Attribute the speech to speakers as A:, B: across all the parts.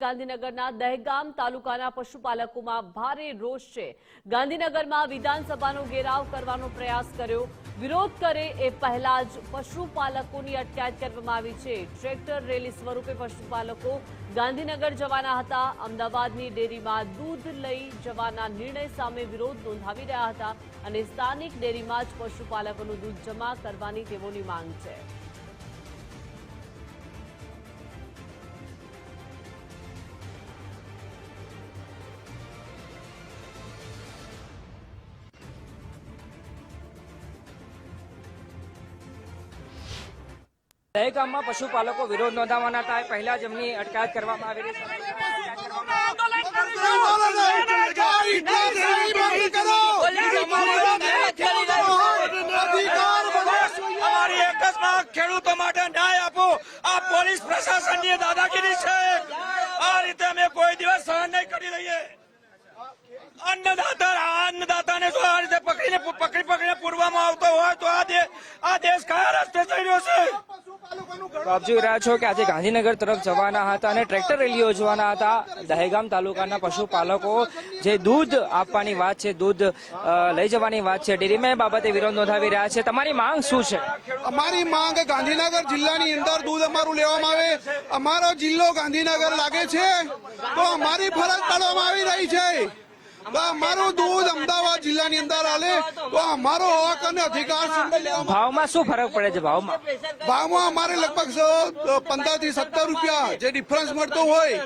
A: ગાંધીનગરના દહેગામ તાલુકાના પશુપાલકોમાં ભારે રોષ છે। ગાંધીનગરમાં વિધાનસભાનો ઘેરાવ કરવાનો પ્રયાસ કર્યો। વિરોધ કરે એ પહેલા જ પશુપાલકોની અટકાયત કરવામાં આવી છે। ટ્રેક્ટર રેલી સ્વરૂપે પશુપાલકો ગાંધીનગર જવાના હતા। અમદાવાદની ડેરીમાં દૂધ લઈ જવાના નિર્ણય સામે વિરોધ નોંધાવી રહ્યા હતા અને સ્થાનિક ડેરીમાં જ પશુપાલકોનું દૂધ જમા કરવાની તેઓની માંગ છે।
B: દહેગામમાં પશુપાલકો વિરોધ નોંધાવવાના હતા પહેલા જ એમની અટકાયત કરવામાં આવી રહી
C: ખેડૂતો માટે ન્યાય આપો। આ પોલીસ પ્રશાસનની દાદાગીરી છે। આ રીતે અમે કોઈ દિવસ સહન નહીં કરી લઈએ। અન્નદાતાને જો આ રીતે પકડીને પૂરવામાં આવતો હોય તો આ દેશ કયા રસ્તે જઈ રહ્યો છે?
B: આપ જોઈ રહ્યા છો કે આજે ગાંધીનગર તરફ જવાના હતા અને ટ્રેક્ટર રેલી યોજવાના હતા। દહેગામ તાલુકાના પશુપાલકો જે દૂધ આપવાની વાત છે, દૂધ લઈ જવાની વાત છે, ડેરીમાં એ બાબતે વિરોધ નોંધાવી રહ્યા છે। તમારી માંગ શું છે?
D: અમારી માંગ ગાંધીનગર જિલ્લાની અંદર દૂધ અમારું લેવામાં આવે। અમારો જિલ્લો ગાંધીનગર લાગે છે તો અમારી ફરજ પાડવામાં આવી રહી છે। અમારું દૂધ અમદાવાદ જિલ્લાની અંદર આલે તો અમારો હક અને અધિકાર।
B: ભાવમાં શું ફરક પડે છે?
D: ભાવમાં અમારે લગભગ 15 થી 17 રૂપિયા જે ડિફરન્સ મળતો હોય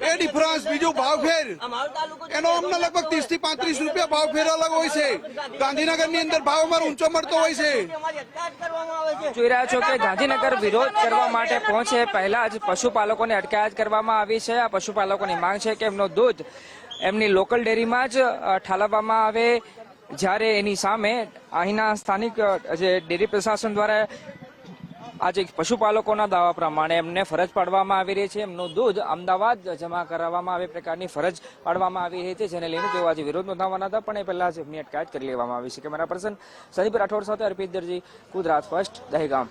D: એ ડિફરન્સ, બીજું ભાવ ફેર એનો અમને લગભગ 30 થી 35 રૂપિયા ભાવ ફેર અલગ હોય છે। ગાંધીનગર ની અંદર ભાવ અમારો ઊંચો મળતો હોય છે।
B: જોઈ રહ્યા છો કે ગાંધીનગર વિરોધ કરવા માટે પહોંચે પહેલા જ પશુપાલકોને અટકાયત કરવામાં આવી છે। આ પશુપાલકોની માંગ છે કે એમનો દૂધ એમની લોકલ ડેરીમાં જ ઠાલવવામાં આવે, જ્યારે એની સામે અહીંના સ્થાનિક જે ડેરી પ્રશાસન દ્વારા આજે પશુપાલકોના દાવા પ્રમાણે એમને ફરજ પાડવામાં આવી રહી છે। એમનું દૂધ અમદાવાદ જમા કરાવવામાં આવે પ્રકારની ફરજ પાડવામાં આવી રહી છે, જેને લઈને તેઓ આજે વિરોધ નોંધાવવાના હતા પણ એ પહેલા જ એમની અટકાયત કરી લેવામાં આવી છે। કેમેરા પર્સન સંદીપ રાઠોડ સાથે અર્પિત દરજી, ગુજરાત ફર્સ્ટ, દહેગામ।